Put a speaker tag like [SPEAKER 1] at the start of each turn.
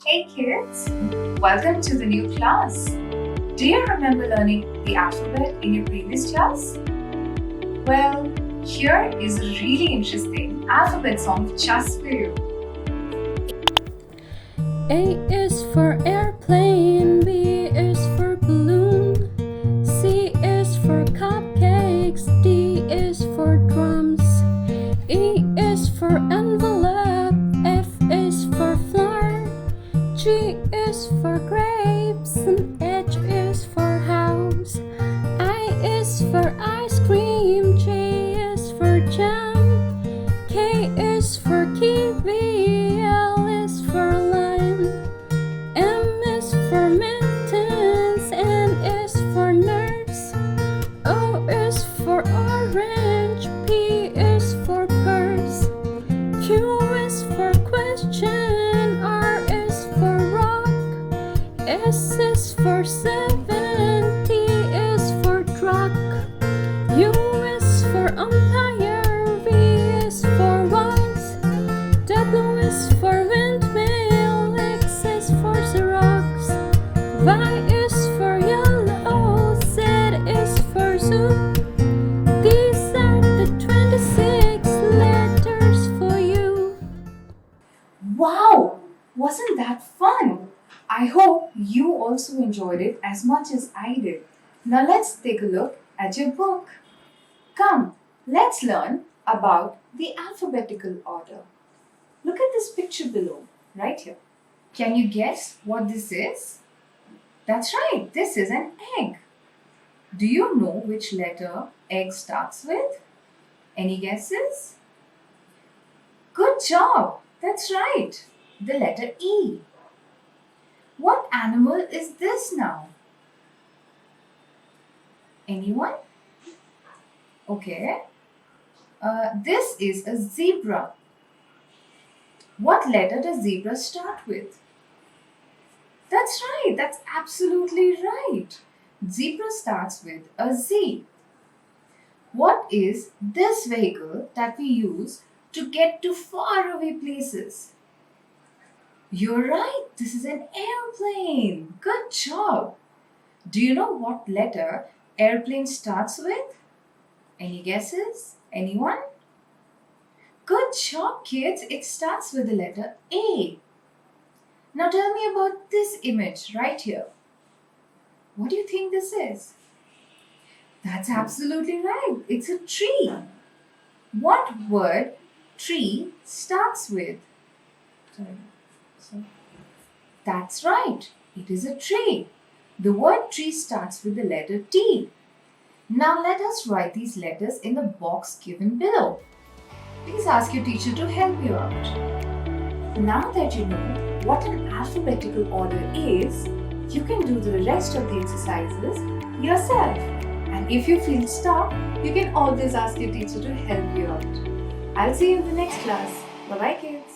[SPEAKER 1] Hey kids, welcome to the new class. Do you remember learning the alphabet in your previous class? Well, here is a really interesting alphabet song just for you.
[SPEAKER 2] A is for airplane, B is for balloon, C is for cupcakes, D is for drums, E is for envelope, F is for flower, G is for grapes, and H is for house, I is for ice cream, J is for jam, K is for kiwi, L is for lime, M is for mittens, N is for nurse, O is for orange, P is for purse, Q is for question, R is for rock, S is for 7, T is for truck, U is for umpire, V is for vase, W is for windmill, X is for Xerox, Y is for yellow, Z is for zoo. These are the 26 letters for you.
[SPEAKER 1] Wow, wasn't that fun? I hope you also enjoyed it as much as I did. Now let's take a look at your book. Come, let's learn about the alphabetical order. Look at this picture below, right here. Can you guess what this is? That's right, this is an egg. Do you know which letter egg starts with? Any guesses? Good job, that's right, the letter E. What animal is this now? Anyone? Okay. This is a zebra. What letter does zebra start with? That's right, that's absolutely right. Zebra starts with a Z. What is this vehicle that we use to get to faraway places? You're right, this is an airplane. Good job. Do you know what letter airplane starts with? Any guesses? Anyone? Good job, kids. It starts with the letter A. Now tell me about this image right here. What do you think this is? That's absolutely right. It's a tree. What word tree starts with? That's right. It is a tree. The word tree starts with the letter T. Now let us write these letters in the box given below. Please ask your teacher to help you out. Now that you know what an alphabetical order is, you can do the rest of the exercises yourself. And if you feel stuck, you can always ask your teacher to help you out. I'll see you in the next class. Bye bye, kids.